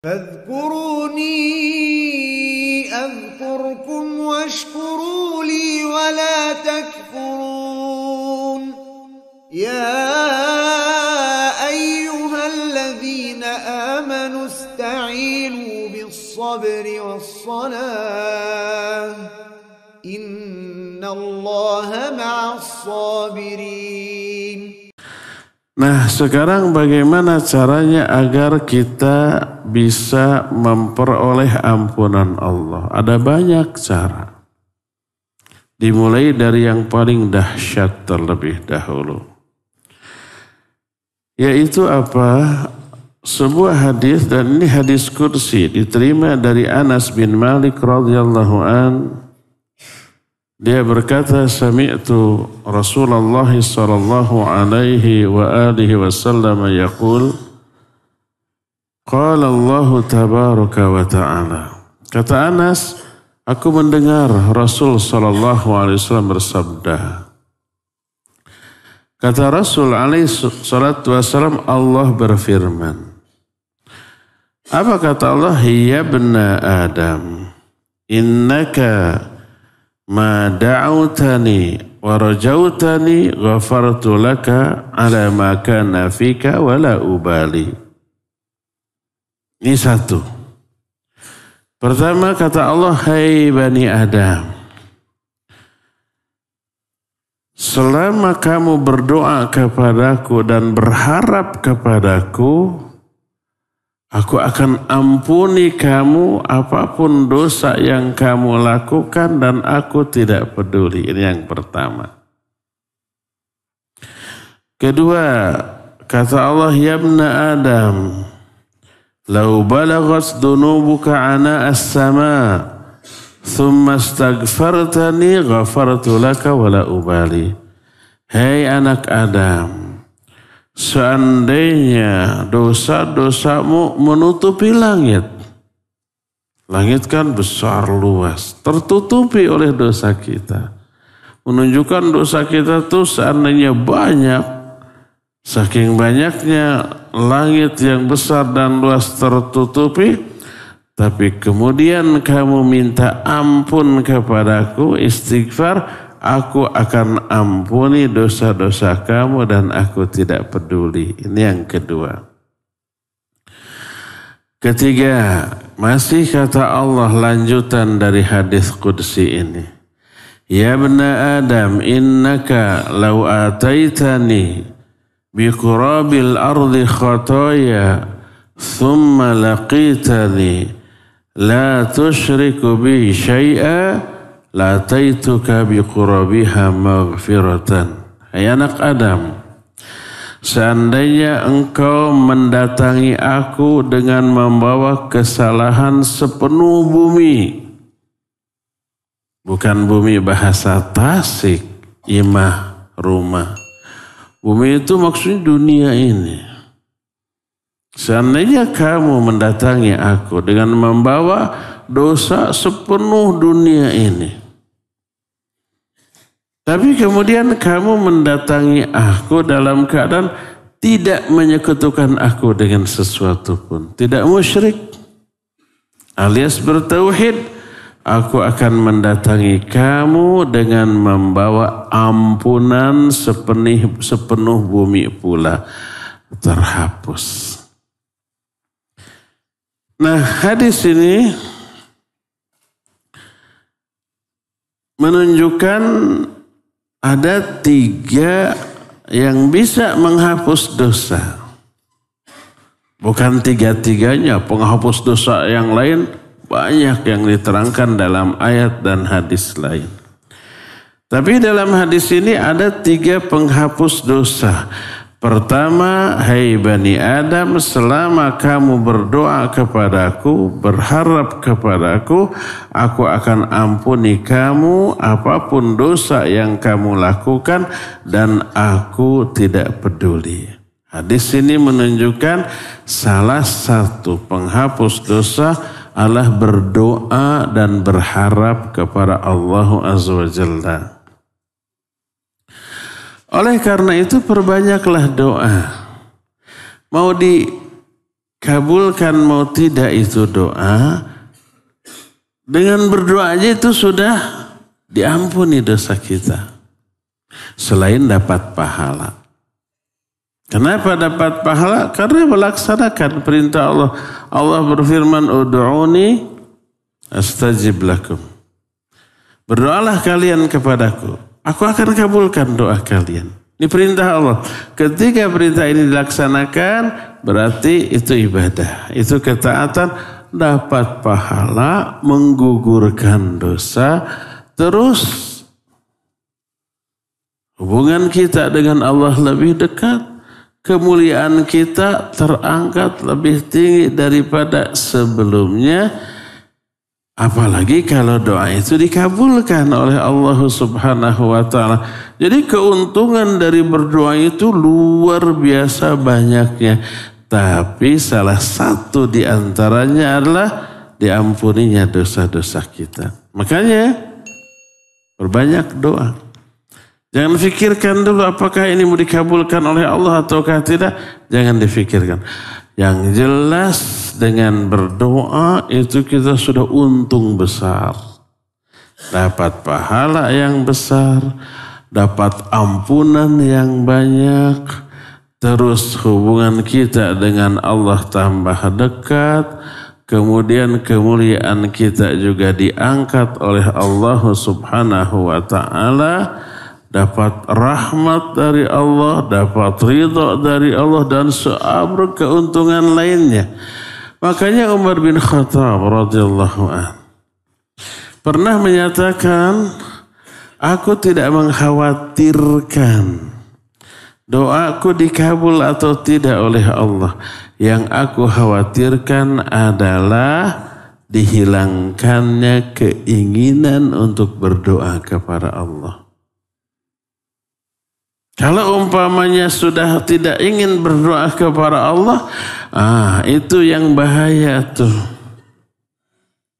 فاذكروني أذكركم واشكروا لي ولا تكفرون يا أيها الذين آمنوا استعينوا بالصبر والصلاة إن الله مع الصابرين. Nah, sekarang bagaimana caranya agar kita bisa memperoleh ampunan Allah? Ada banyak cara. Dimulai dari yang paling dahsyat terlebih dahulu. Yaitu apa? Sebuah hadis, dan ini hadis qudsi diterima dari Anas bin Malik radhiyallahu an. Dia berkata, sami'tu Rasulullah sallallahu alaihi wa alihi wasallam yaqul, qala Allah tabaraka wa ta'ala. Kata Anas, aku mendengar Rasul sallallahu alaihi wasallam bersabda. Kata Rasul alaihi salatu wasallam, Allah berfirman. Apa kata Allah? Ya bna Adam, innaka ma da'utani wa rajautani ghafartu laka ala ma kana fika wala ubali. Ini satu. Pertama kata Allah, hai Bani Adam, selama kamu berdoa kepadaku dan berharap kepadaku, aku akan ampuni kamu apapun dosa yang kamu lakukan dan aku tidak peduli. Ini yang pertama. Kedua, kata Allah, ya bna Adam, lau balagat dunubuka ana as-sama, thumma astaghfartani ghafartu laka wala ubali. Hei anak Adam, seandainya dosa-dosamu menutupi langit. Langit kan besar luas, tertutupi oleh dosa kita. Menunjukkan dosa kita tuh seandainya banyak. Saking banyaknya langit yang besar dan luas tertutupi. Tapi kemudian kamu minta ampun kepadaku, istighfar, aku akan ampuni dosa-dosa kamu dan aku tidak peduli. Ini yang kedua. Ketiga, masih kata Allah lanjutan dari hadis qudsi ini. Ya bna Adam, innaka law ataitani biqurabil ardi khataya thumma laqitani la tusyriku bi syai'a la taituka biqurabiha maghfiratan. Hai anak Adam, seandainya engkau mendatangi aku dengan membawa kesalahan sepenuh bumi, bukan bumi bahasa Tasik, imah, rumah. Bumi itu maksudnya dunia ini. Seandainya kamu mendatangi aku dengan membawa dosa sepenuh dunia ini, tapi kemudian kamu mendatangi aku dalam keadaan tidak menyekutukan aku dengan sesuatu pun, tidak musyrik, alias bertauhid, aku akan mendatangi kamu dengan membawa ampunan sepenuh bumi pula terhapus. Nah, hadis ini menunjukkan ada 3 yang bisa menghapus dosa. Bukan 3-3-nya, penghapus dosa yang lain banyak yang diterangkan dalam ayat dan hadis lain. Tapi dalam hadis ini ada 3 penghapus dosa. Pertama, hai Bani Adam, selama kamu berdoa kepadaku, berharap kepadaku, aku akan ampuni kamu apapun dosa yang kamu lakukan dan aku tidak peduli. Hadis ini menunjukkan salah satu penghapus dosa adalah berdoa dan berharap kepada Allah Azza wa Jalla. Oleh karena itu perbanyaklah doa. Mau kabulkan mau tidak itu doa, dengan berdoa aja itu sudah diampuni dosa kita. Selain dapat pahala. Kenapa dapat pahala? Karena melaksanakan perintah Allah. Allah berfirman, "Ud'uni astajib lakum." Berdoalah kalian kepadaku, aku akan kabulkan doa kalian. Ini perintah Allah. Ketika perintah ini dilaksanakan, berarti itu ibadah. Itu ketaatan, dapat pahala, menggugurkan dosa. Terus hubungan kita dengan Allah lebih dekat. Kemuliaan kita terangkat lebih tinggi daripada sebelumnya. Apalagi kalau doa itu dikabulkan oleh Allah Subhanahu wa ta'ala. Jadi keuntungan dari berdoa itu luar biasa banyaknya. Tapi salah satu di antaranya adalah diampuninya dosa-dosa kita. Makanya berbanyak doa. Jangan fikirkan dulu apakah ini mau dikabulkan oleh Allah ataukah tidak. Jangan difikirkan. Yang jelas dengan berdoa itu kita sudah untung besar. Dapat pahala yang besar. Dapat ampunan yang banyak. Terus hubungan kita dengan Allah tambah dekat. Kemudian kemuliaan kita juga diangkat oleh Allah Subhanahu wa ta'ala. Dapat rahmat dari Allah, dapat ridha dari Allah dan seabrek keuntungan lainnya. Makanya Umar bin Khattab radhiyallahu anhu pernah menyatakan, aku tidak mengkhawatirkan doaku dikabul atau tidak oleh Allah. Yang aku khawatirkan adalah dihilangkannya keinginan untuk berdoa kepada Allah. Kalau umpamanya sudah tidak ingin berdoa kepada Allah, itu yang bahaya tuh.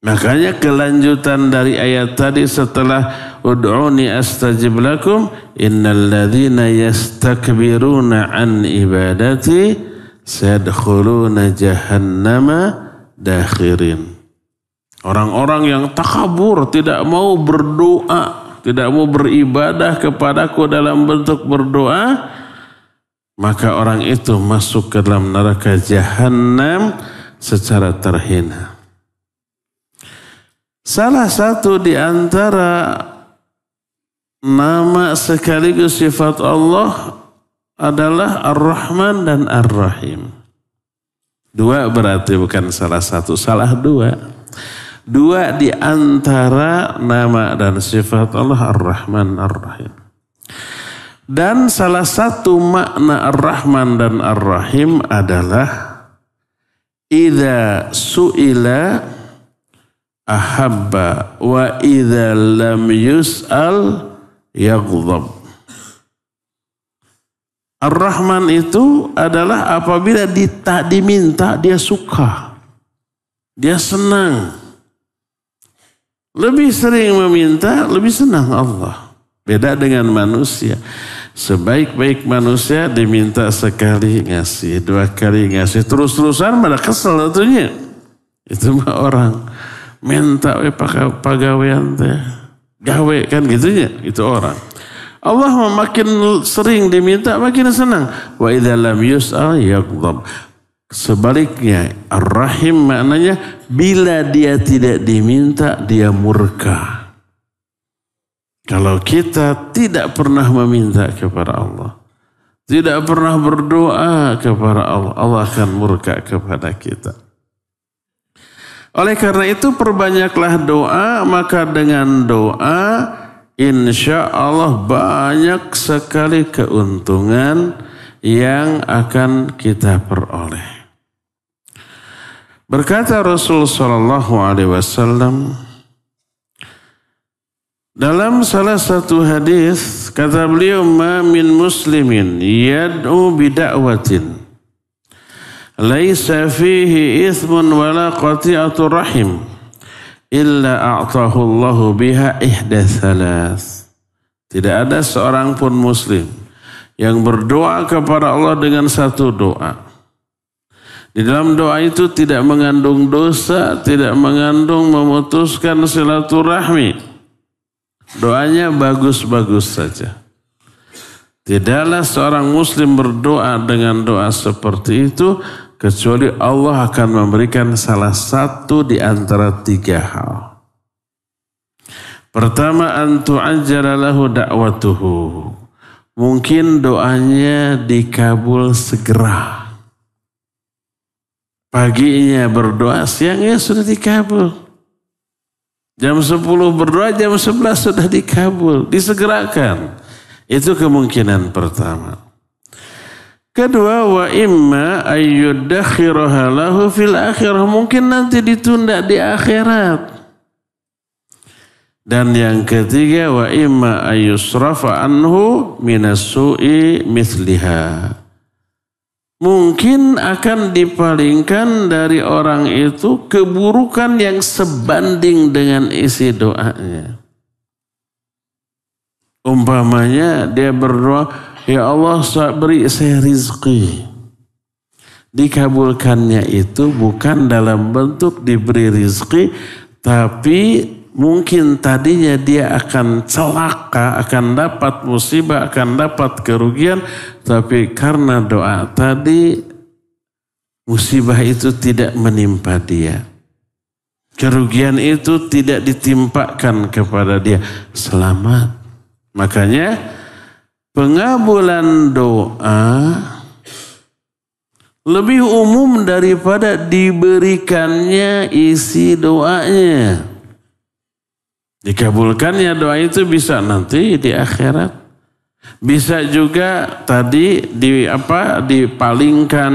Makanya kelanjutan dari ayat tadi setelah ud'uni astajib lakum, innal ladzina yastakbiruna an ibadati sayadkhuluna jahannama dakhirin. Orang-orang yang takabur, tidak mau berdoa, tidak mau beribadah kepadaku dalam bentuk berdoa, maka orang itu masuk ke dalam neraka jahanam secara terhina. Salah satu di antara nama sekaligus sifat Allah adalah Ar-Rahman dan Ar-Rahim. Dua berarti bukan salah satu, salah dua. Dua di antara nama dan sifat Allah Ar-Rahman Ar-Rahim. Dan salah satu makna Ar-Rahman dan Ar-Rahim adalah idza su'ila ahabba wa idza lam yus'al yaghdab. Ar-Rahman itu adalah apabila diminta dia suka. Dia senang. Lebih sering meminta, lebih senang Allah. Beda dengan manusia. Sebaik-baik manusia diminta sekali ngasih, dua kali ngasih. Terus-terusan malah kesel tentunya. Itu mah orang. Minta pagawean teh. Gawe kan gitunya. Itu orang. Allah makin sering diminta, makin senang. Wa idza lam yus'al yaghdab. Sebaliknya, Ar-Rahim maknanya bila dia tidak diminta, dia murka. Kalau kita tidak pernah meminta kepada Allah, tidak pernah berdoa kepada Allah, Allah akan murka kepada kita. Oleh karena itu perbanyaklah doa, maka dengan doa insya Allah banyak sekali keuntungan yang akan kita peroleh. Berkata Rasul sallallahu alaihi wasallam dalam salah satu hadis, kata beliau, ma min muslimin yad'u bida'watin laisa fihi ithmun wala qati'atu rahim illa a'tahu Allahu biha ihda thalath. Tidak ada seorang pun muslim yang berdoa kepada Allah dengan satu doa Di dalam doa itu tidak mengandung dosa, tidak mengandung memutuskan silaturahmi. Doanya bagus-bagus saja. Tidaklah seorang muslim berdoa dengan doa seperti itu kecuali Allah akan memberikan salah satu di antara 3 hal. Pertama, an tu'ajjala lahu da'watuhu. Mungkin doanya dikabul segera. Paginya berdoa, siangnya sudah dikabul. Jam 10 berdoa, jam 11 sudah dikabul. Disegerakan. Itu kemungkinan pertama. Kedua, wa imma ayyudakhiraha lahu fil akhirah. Mungkin nanti ditunda di akhirat. Dan yang ketiga, wa imma ayyusrafa anhu minas su'i mithliha. Mungkin akan dipalingkan dari orang itu keburukan yang sebanding dengan isi doanya. Umpamanya dia berdoa, ya Allah beri saya rizki. Dikabulkannya itu bukan dalam bentuk diberi rizki, tapi mungkin tadinya dia akan celaka, akan dapat musibah, akan dapat kerugian. Tapi karena doa tadi, musibah itu tidak menimpa dia. Kerugian itu tidak ditimpakan kepada dia. Selamat. Makanya pengabulan doa lebih umum daripada diberikannya isi doanya. Dikabulkannya doa itu bisa nanti di akhirat. Bisa juga tadi dipalingkan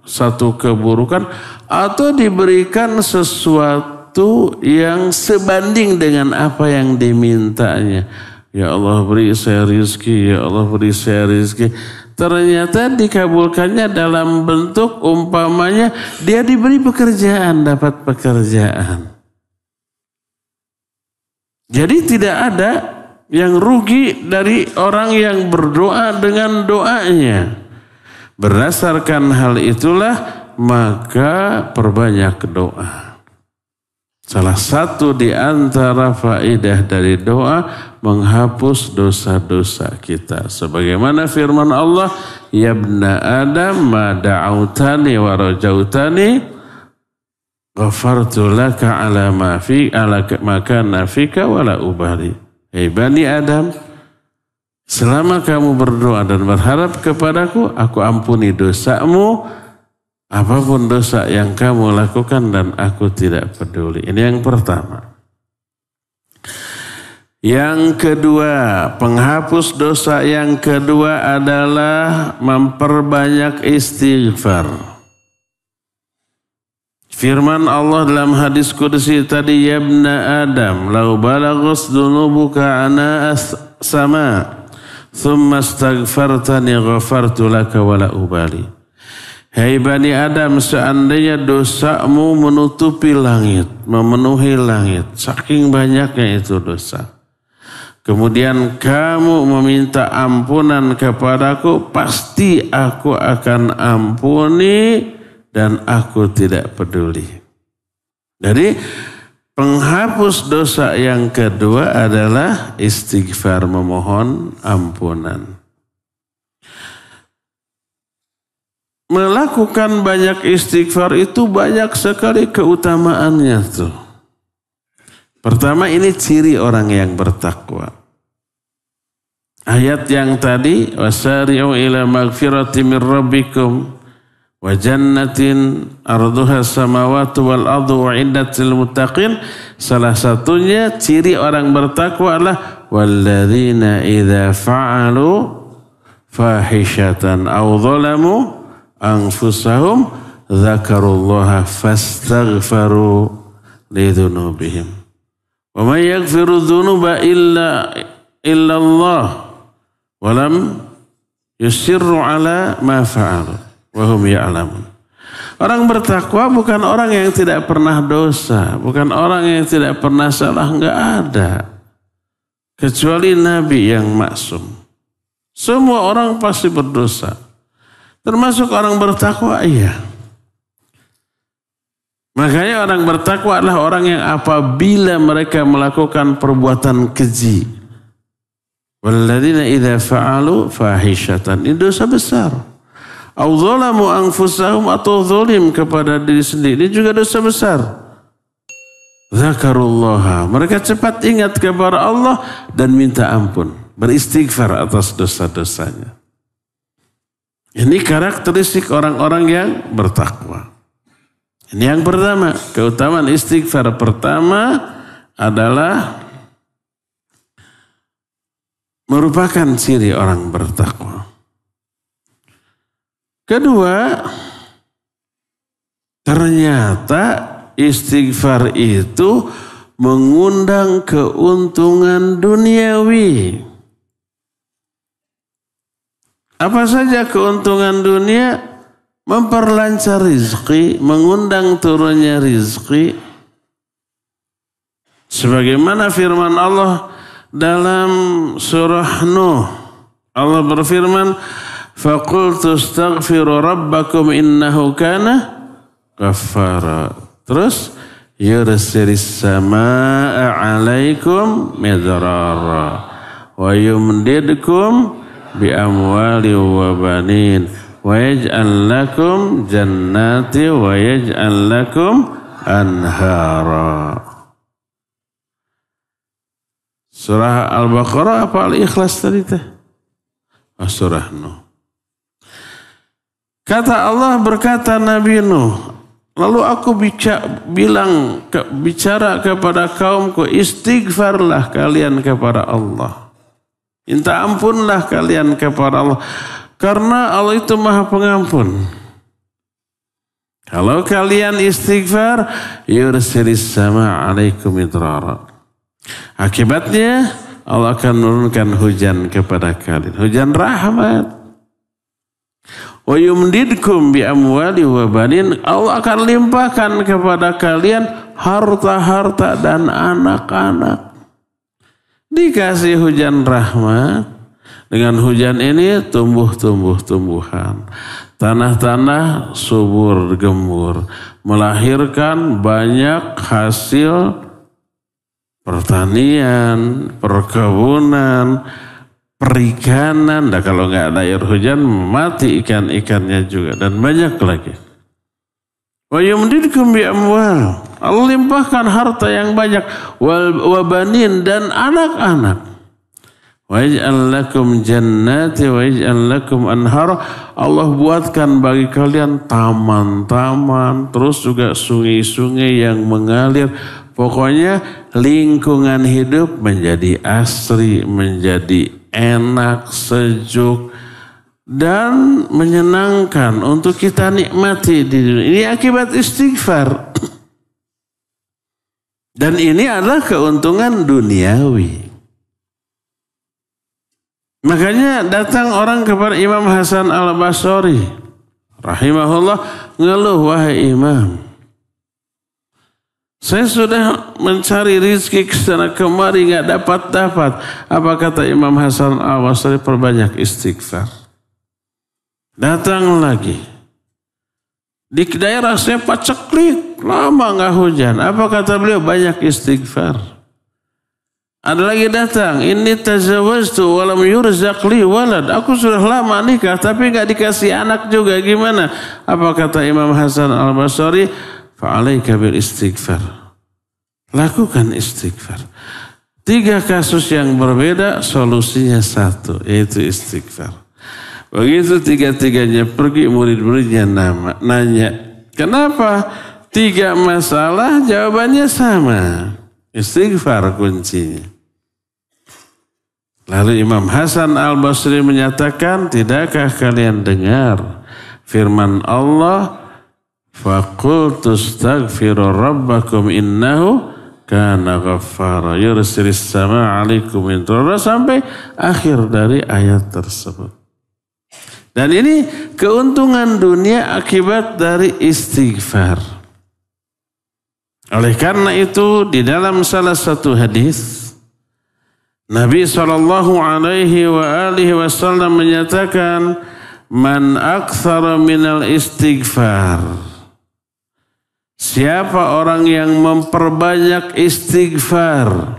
satu keburukan atau diberikan sesuatu yang sebanding dengan apa yang dimintanya. Ya Allah beri saya rizki, ya Allah beri saya rizki. Ternyata dikabulkannya dalam bentuk umpamanya dia diberi pekerjaan, dapat pekerjaan. Jadi tidak ada yang rugi dari orang yang berdoa dengan doanya. Berdasarkan hal itulah maka perbanyak doa. Salah satu di antara faedah dari doa menghapus dosa-dosa kita. Sebagaimana firman Allah, ya ibna Adam ma da'autani wa rajautani ghafartu laka ala ma fi ala maka nafika wala ubali. Hei Bani Adam, selama kamu berdoa dan berharap kepadaku, aku ampuni dosamu, apapun dosa yang kamu lakukan dan aku tidak peduli. Ini yang pertama. Yang kedua, penghapus dosa yang kedua adalah memperbanyak istighfar. Firman Allah dalam hadis qudsi tadi, ya ibna Adam, lau balaghus dunubuka ana sama, thumma astaghfartani ghafartu laka wala ubali. Hai Bani Adam, seandainya dosamu menutupi langit, memenuhi langit, saking banyaknya itu dosa. Kemudian kamu meminta ampunan kepadaku, pasti aku akan ampuni dan aku tidak peduli. Jadi penghapus dosa yang kedua adalah istighfar, memohon ampunan. Melakukan banyak istighfar itu banyak sekali keutamaannya tuh. Pertama, ini ciri orang yang bertakwa. Ayat yang tadi, wasari'u ila magfirati min rabbikum wa jannatin arduha samawati wal ardu uiddatil muttaqin. Salah satunya ciri orang bertakwa adalah walladzina idza fa'alu fahishatan aw zalamu anfusahum dzakarullaha fastaghfaru lidzunubihim wa may yaghfiru dzunuba illa Allah wa lam yusirru ala ma fa'alu wahum ya'lamun. Orang bertakwa bukan orang yang tidak pernah dosa, bukan orang yang tidak pernah salah, enggak ada. Kecuali Nabi yang maksum. Semua orang pasti berdosa. Termasuk orang bertakwa, iya. Makanya orang bertakwa adalah orang yang apabila mereka melakukan perbuatan keji. Walladzina idza fa'alu fahishatan. Ini dosa besar. Au zalamu anfusahum, atau zalim kepada diri sendiri, ini juga dosa besar. Zakarullaha. Mereka cepat ingat kepada Allah dan minta ampun. Beristighfar atas dosa-dosanya. Ini karakteristik orang-orang yang bertakwa. Ini yang pertama, keutamaan istighfar pertama adalah merupakan ciri orang bertakwa. Kedua, ternyata istighfar itu mengundang keuntungan duniawi. Apa saja keuntungan dunia? Memperlancar rizki, mengundang turunnya rizki. Sebagaimana firman Allah dalam surah Nuh. Allah berfirman, فَقُلْتُ اسْتَغْفِرُوا رَبَّكُمْ إِنَّهُ كَانَ غَفَّارًا. Terus, يُرْسِلِ السَّمَاءَ عَلَيْكُمْ مِدْرَارًا وَيُمْدِدْكُمْ بِأَمْوَالٍ وَبَنِينَ وَيَجْعَلْ لَكُمْ جَنَّاتٍ وَيَجْعَلْ لَكُمْ أَنْهَارًا. Surah Al-Baqarah apa Al-Ikhlas tadi teh? Surah Nuh. Kata Allah, berkata Nabi Nuh, lalu aku bicara kepada kaumku, istighfarlah kalian kepada Allah. Minta ampunlah kalian kepada Allah. Karena Allah itu Maha Pengampun. Kalau kalian istighfar, yursilis sama alaikum midrara. Akibatnya Allah akan menurunkan hujan kepada kalian, hujan rahmat. Wa yumdidkum bi amwali wa banin. Allah akan limpahkan kepada kalian harta-harta dan anak-anak. Dikasih hujan rahmat. Dengan hujan ini tumbuhan. Tanah-tanah subur gembur. Melahirkan banyak hasil pertanian, perkebunan, perikanan. Nah, kalau nggak ada air hujan mati ikan-ikannya juga. Dan banyak lagi. Wa yumdidkum bi amwal. Allah limpahkan harta yang banyak. Wa banin, dan anak-anak. Wa yaj'al lakum jannati wa yaj'al lakum anhara. Allah buatkan bagi kalian taman-taman, terus juga sungai-sungai yang mengalir. Pokoknya lingkungan hidup menjadi asri, menjadi enak, sejuk, dan menyenangkan untuk kita nikmati di dunia. Ini akibat istighfar. Dan ini adalah keuntungan duniawi. Makanya datang orang kepada Imam Hasan Al-Basri rahimahullah, ngeluh, wahai Imam, saya sudah mencari rizki kesana kemari nggak dapat. Apa kata Imam Hasan Al-Basri? Perbanyak istighfar. Datang lagi. Di daerah saya paceklik, lama nggak hujan. Apa kata beliau? Banyak istighfar. Ada lagi datang, ini tazawwajtu walam yurzaq li walad. Aku sudah lama nikah tapi nggak dikasih anak juga, gimana? Apa kata Imam Hasan Al-Basri? Fa'alaika bil istighfar. Lakukan istighfar. 3 kasus yang berbeda, solusinya satu, yaitu istighfar. Begitu 3-3-nya pergi, murid-muridnya nanya, kenapa 3 masalah jawabannya sama? Istighfar kuncinya. Lalu Imam Hasan Al-Basri menyatakan, tidakkah kalian dengar firman Allah, faqultu astaghfiru rabbakum innahu kana ghaffara yursilis sama alaikum midrara, sampai akhir dari ayat tersebut. Dan ini keuntungan dunia akibat dari istighfar. Oleh karena itu di dalam salah satu hadis Nabi SAW menyatakan, man aktsara minal istighfar Siapa orang yang memperbanyak istighfar,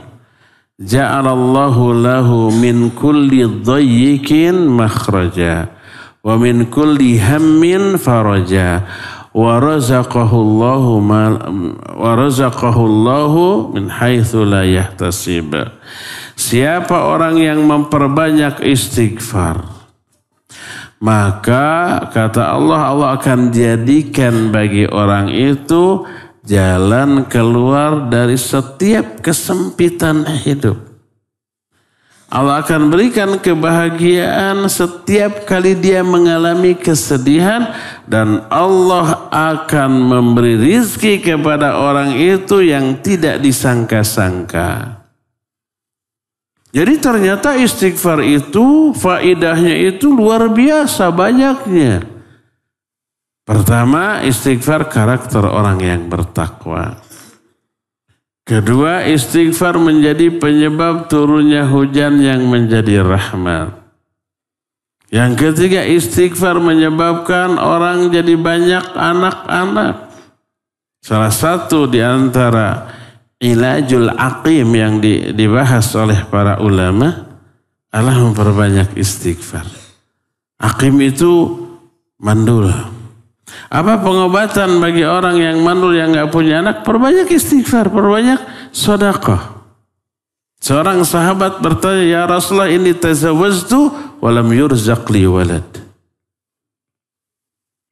ja'alallahu lahu min kulli dhayyikin makhraja wa min kulli hammin faraja wa razaqahu Allahu min haitsu la yahtasib. Siapa orang yang memperbanyak istighfar, maka kata Allah, Allah akan jadikan bagi orang itu jalan keluar dari setiap kesempitan hidup. Allah akan berikan kebahagiaan setiap kali dia mengalami kesedihan, dan Allah akan memberi rizki kepada orang itu yang tidak disangka-sangka. Jadi ternyata istighfar itu faidahnya itu luar biasa banyaknya. Pertama, istighfar karakter orang yang bertakwa. Kedua, istighfar menjadi penyebab turunnya hujan yang menjadi rahmat. Yang ketiga, istighfar menyebabkan orang jadi banyak anak-anak. Salah satu di antara ilajul aqim yang dibahas oleh para ulama adalah memperbanyak istighfar. Aqim itu mandul. Apa pengobatan bagi orang yang mandul yang gak punya anak? Perbanyak istighfar, perbanyak sedekah. Seorang sahabat bertanya, ya Rasulullah, ini tazawwajtu walam yurzaq li walad.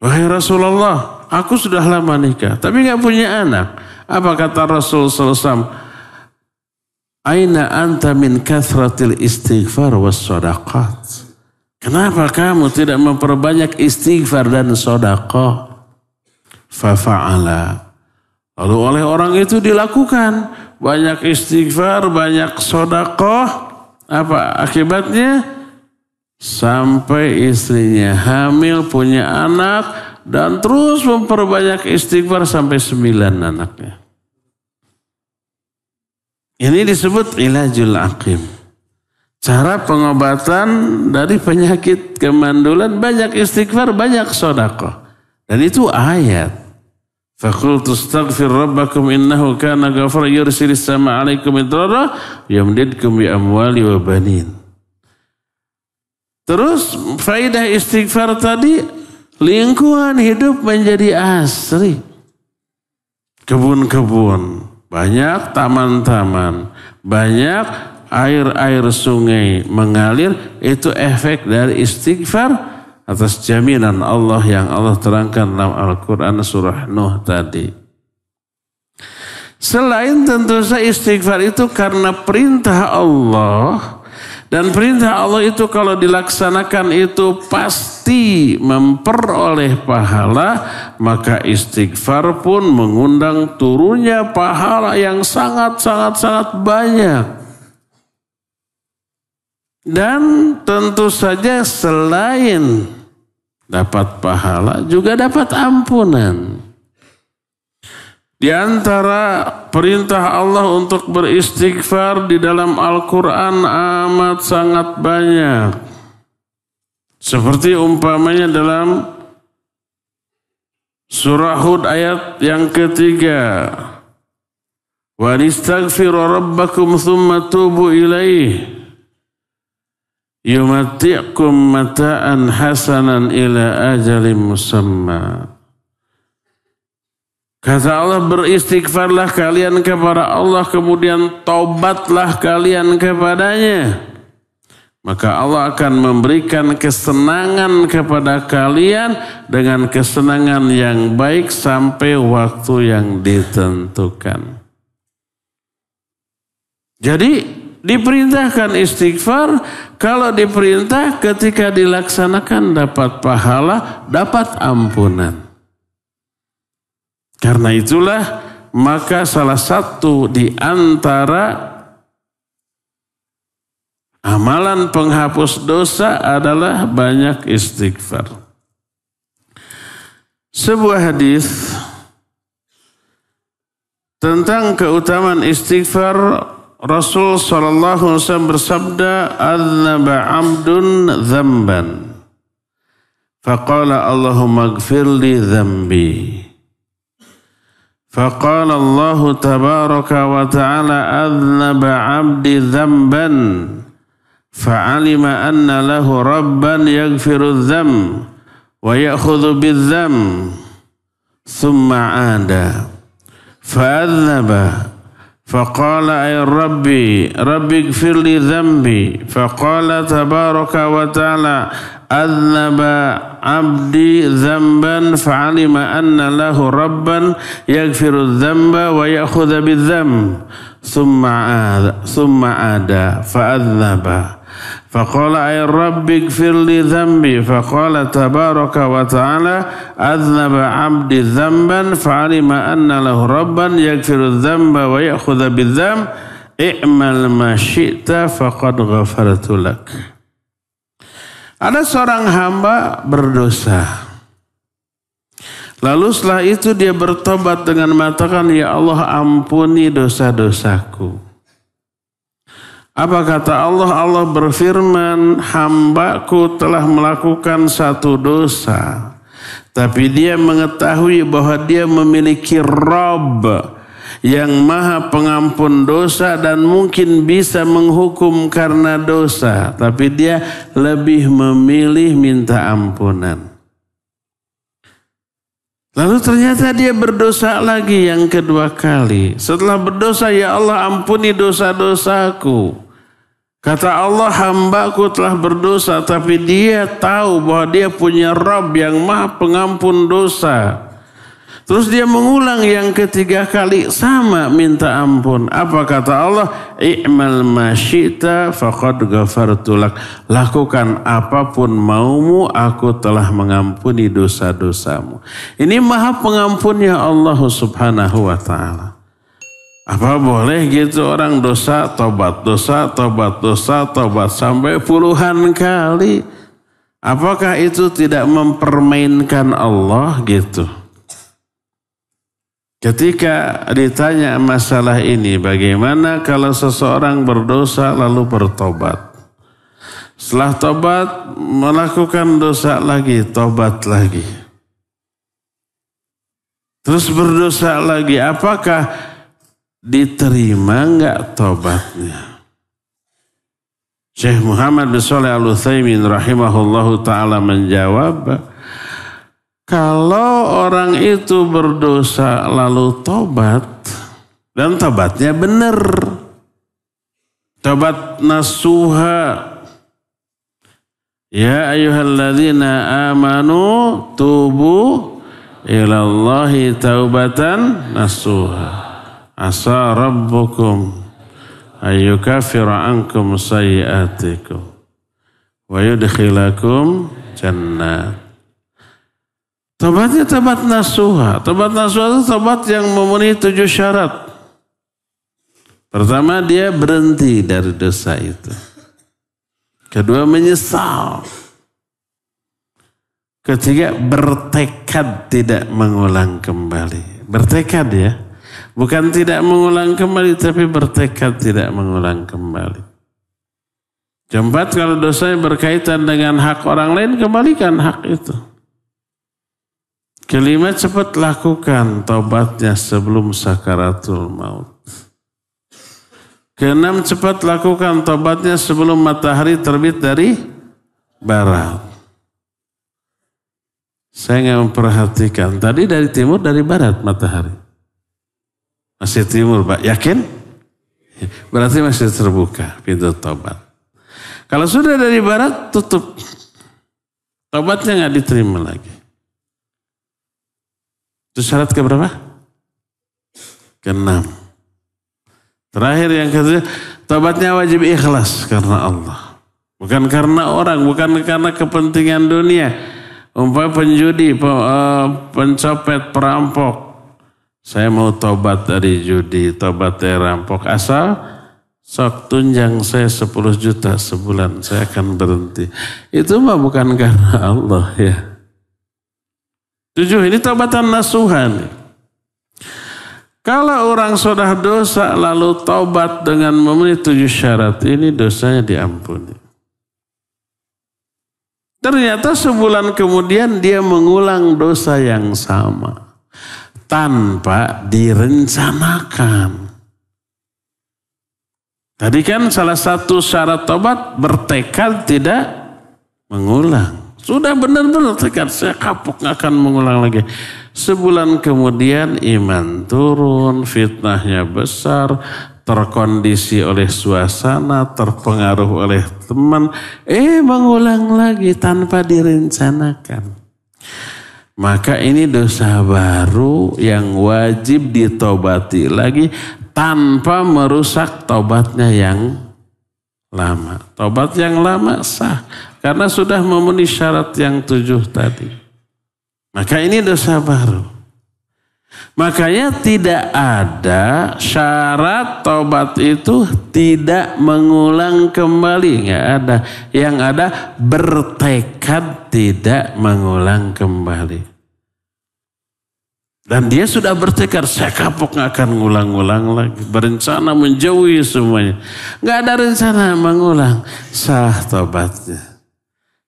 Wahai Rasulullah, aku sudah lama nikah tapi gak punya anak. Apa kata Rasul SAW? Aina anta min kathratil istighfar was sadaqat. Kenapa kamu tidak memperbanyak istighfar dan sedekah? Fafa'ala. Lalu oleh orang itu dilakukan banyak istighfar, banyak sedekah. Apa akibatnya? Sampai istrinya hamil, punya anak, dan terus memperbanyak istighfar sampai 9 anaknya. Ini disebut ilajul aqim. Cara pengobatan dari penyakit kemandulan, banyak istighfar, banyak sedekah. Dan itu ayat. Faqultu astaghfir rabbakum innahu kana ghafara yursilis sama 'alaikum midrara yamdidkum bi amwali wa banin. Terus faidah istighfar tadi, lingkungan hidup menjadi asri. Kebun-kebun, banyak taman-taman, banyak air-air sungai mengalir. Itu efek dari istighfar atas jaminan Allah yang Allah terangkan dalam Al-Quran surah Nuh tadi. Selain tentu saja istighfar itu karena perintah Allah. Dan perintah Allah itu kalau dilaksanakan itu pasti memperoleh pahala, maka istighfar pun mengundang turunnya pahala yang sangat banyak. Dan tentu saja selain dapat pahala juga dapat ampunan. Di antara perintah Allah untuk beristighfar di dalam Al-Quran amat sangat banyak. Seperti umpamanya dalam surah Hud ayat yang ketiga. Wa nistaghfiru rabbakum thumma tubu ilaih. Yumatti'kum mata'an hasanan ila ajalin musamma. Kata Allah, beristighfarlah kalian kepada Allah, kemudian taubatlah kalian kepadanya. Maka Allah akan memberikan kesenangan kepada kalian dengan kesenangan yang baik sampai waktu yang ditentukan. Jadi diperintahkan istighfar, kalau diperintah ketika dilaksanakan dapat pahala, dapat ampunan. Karena itulah maka salah satu di antara amalan penghapus dosa adalah banyak istighfar. Sebuah hadis tentang keutamaan istighfar, Rasul SAW bersabda, "Adznaba 'abdun dzamban, faqala Allahumma ighfirli dzambi." Faqala Allah tabaraka wa ta'ala adznaba 'abdi dzamban fa'alima anna lahu rabban yaghfiru dzam wa ya'khudhu bidzam thumma 'ada fa'adzaba faqala ay rabbi ighfir li dhanbi faqala tabaraka wa ta'ala adznaba 'abdi dzamban fa'alima anna lahu rabban yaghfiru dzamba wa ya'khudhu bidzam thumma 'ada fa'adzaba faqala ay rabbi ighfir li dhanbi faqala tabaraka wa ta'ala adznaba 'abdi dzamban fa'alima anna lahu rabban yaghfiru dzamba wa ya'khudhu bidzam i'mal ma syi'ta faqad ghafartu lak. Ada seorang hamba berdosa. Lalu setelah itu dia bertobat dengan mengatakan, ya Allah ampuni dosa-dosaku. Apa kata Allah? Allah berfirman, hambaku telah melakukan satu dosa. Tapi dia mengetahui bahwa dia memiliki Rabb yang maha pengampun dosa dan mungkin bisa menghukum karena dosa. Tapi dia lebih memilih minta ampunan. Lalu ternyata dia berdosa lagi yang kedua kali. Setelah berdosa, ya Allah ampuni dosa-dosaku. Kata Allah, hambaku telah berdosa, tapi dia tahu bahwa dia punya Rabb yang maha pengampun dosa. Terus dia mengulang yang ketiga kali, sama minta ampun. Apa kata Allah? I'mal ma syi'ta faqad ghafartu lak. Lakukan apapun maumu, aku telah mengampuni dosa-dosamu. Ini maha pengampunnya Allah subhanahu wa ta'ala. Apa boleh gitu orang dosa, tobat, dosa, tobat, dosa, tobat sampai puluhan kali? Apakah itu tidak mempermainkan Allah gitu? Ketika ditanya masalah ini, bagaimana kalau seseorang berdosa lalu bertobat? Setelah tobat, melakukan dosa lagi, tobat lagi. Terus berdosa lagi, apakah diterima enggak tobatnya? Syekh Muhammad bin Shalih Al-Utsaimin rahimahullahu ta'ala menjawab, kalau orang itu berdosa lalu tobat, dan tobatnya benar, tobat nasuha, ya ayyuhalladzina amanu tubu ilallahi taubatan nasuha asa rabbukum ayyukaffira ankum sayyi'atikum wa yudkhilakum jannat. Tobatnya tobat nasuha. Tobat nasuha itu tobat yang memenuhi 7 syarat. Pertama, dia berhenti dari dosa itu. Kedua, menyesal. Ketiga, bertekad tidak mengulang kembali. Bertekad ya. Bukan tidak mengulang kembali, tapi bertekad tidak mengulang kembali. Keempat, kalau dosanya berkaitan dengan hak orang lain, kembalikan hak itu. Kelima, cepat lakukan taubatnya sebelum sakaratul maut. Keenam, cepat lakukan taubatnya sebelum matahari terbit dari barat. Saya nggak memperhatikan. Tadi dari timur, dari barat matahari. Masih timur, Pak. Yakin? Berarti masih terbuka pintu taubat. Kalau sudah dari barat, tutup. Taubatnya nggak diterima lagi. Itu syarat keberapa? Keenam. Terakhir yang ketiga, taubatnya wajib ikhlas karena Allah. Bukan karena orang, bukan karena kepentingan dunia. Umpama penjudi, pencopet, perampok. Saya mau taubat dari judi, taubat dari rampok. Asal sok tunjang saya 10 juta sebulan, saya akan berhenti. Itu mah bukan karena Allah ya. 7, ini taubatan nasuhan. Kalau orang sudah dosa lalu taubat dengan memenuhi 7 syarat ini, dosanya diampuni. Ternyata sebulan kemudian dia mengulang dosa yang sama. tanpa direncanakan. Tadi kan salah satu syarat tobat bertekad tidak mengulang. Sudah benar-benar tekad, saya kapok gak akan mengulang lagi. Sebulan kemudian iman turun, fitnahnya besar, terkondisi oleh suasana, terpengaruh oleh teman, mengulang lagi tanpa direncanakan. Maka ini dosa baru yang wajib ditobati lagi tanpa merusak tobatnya yang lama. Tobat yang lama sah karena sudah memenuhi syarat yang 7 tadi. Maka ini dosa baru. Makanya tidak ada syarat tobat itu tidak mengulang kembali. Nggak ada. Yang ada bertekad tidak mengulang kembali. Dan dia sudah bertekad, saya kapok nggak akan ngulang-ngulang lagi. Berencana menjauhi semuanya. Nggak ada rencana mengulang. Sah tobatnya.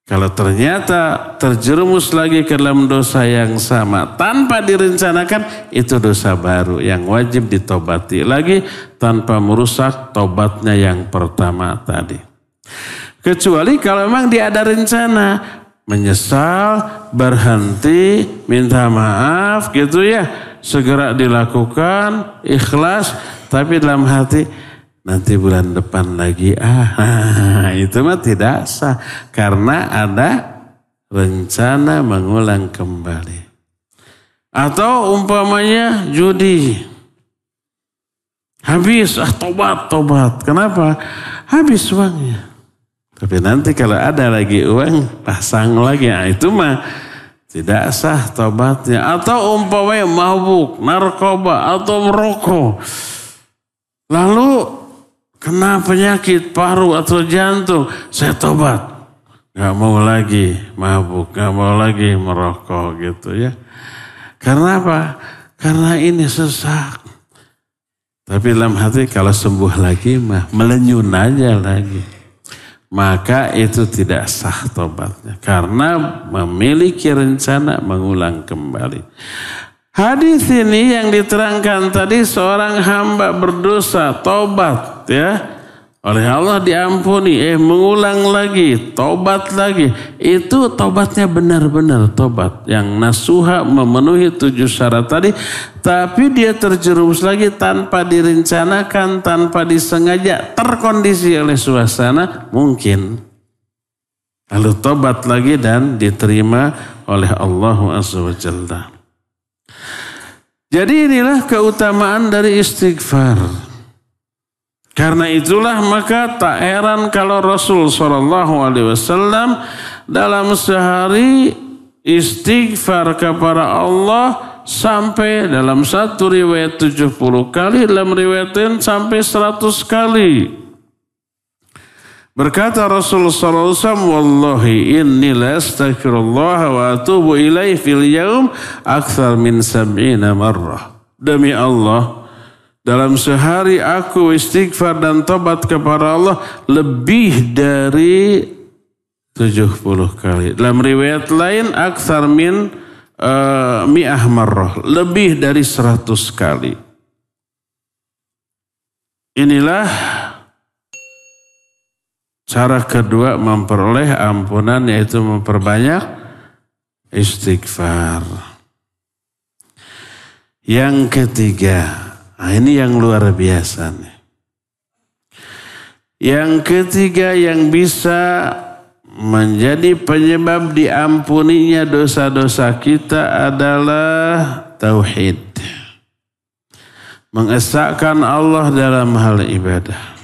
Kalau ternyata terjerumus lagi ke dalam dosa yang sama tanpa direncanakan, itu dosa baru yang wajib ditobati lagi tanpa merusak tobatnya yang pertama tadi. Kecuali kalau memang dia ada rencana, menyesal, berhenti, minta maaf gitu ya, segera dilakukan, ikhlas, tapi dalam hati nanti bulan depan lagi, itu mah tidak sah. Karena ada rencana mengulang kembali. Atau umpamanya judi. Habis, tobat. Kenapa? Habis uangnya. Tapi nanti kalau ada lagi uang, pasang lagi. Itu mah tidak sah tobatnya. Atau umpamanya mabuk, narkoba, atau merokok. Lalu kena penyakit paru atau jantung, saya tobat. Gak mau lagi mabuk, gak mau lagi merokok gitu ya. Karena apa? Karena ini sesak. Tapi dalam hati kalau sembuh lagi mah melenyun aja lagi. Maka itu tidak sah tobatnya. Karena memiliki rencana mengulang kembali. Hadis ini yang diterangkan tadi, seorang hamba berdosa, tobat ya. Oleh Allah diampuni, mengulang lagi, tobat lagi. Itu tobatnya benar-benar tobat. Yang nasuha memenuhi 7 syarat tadi. Tapi dia terjerumus lagi tanpa direncanakan, tanpa disengaja, terkondisi oleh suasana, mungkin. Lalu tobat lagi dan diterima oleh Allah Azza wa Jalla. Jadi inilah keutamaan dari istighfar. Karena itulah maka tak heran kalau Rasul SAW dalam sehari istighfar kepada Allah sampai dalam satu riwayat 70 kali, dalam riwayat lain sampai 100 kali. Berkata Rasulullah SAW, wallahi inni la astaghfirullah wa atubu ilaih fil yaum akthar min 70 marrah. Demi Allah, dalam sehari aku istighfar dan tobat kepada Allah lebih dari 70 kali. Dalam riwayat lain akthar min mi'ah marrah, lebih dari 100 kali. Inilah cara kedua memperoleh ampunan, yaitu memperbanyak istighfar. Yang ketiga, ini yang luar biasa nih. Yang ketiga yang bisa menjadi penyebab diampuninya dosa-dosa kita adalah tauhid. Mengesahkan Allah dalam hal ibadah.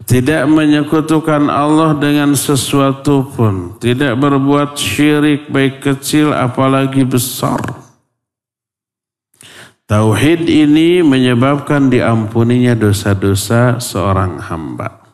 Tidak menyekutukan Allah dengan sesuatu pun. Tidak berbuat syirik baik kecil apalagi besar. Tauhid ini menyebabkan diampuninya dosa-dosa seorang hamba.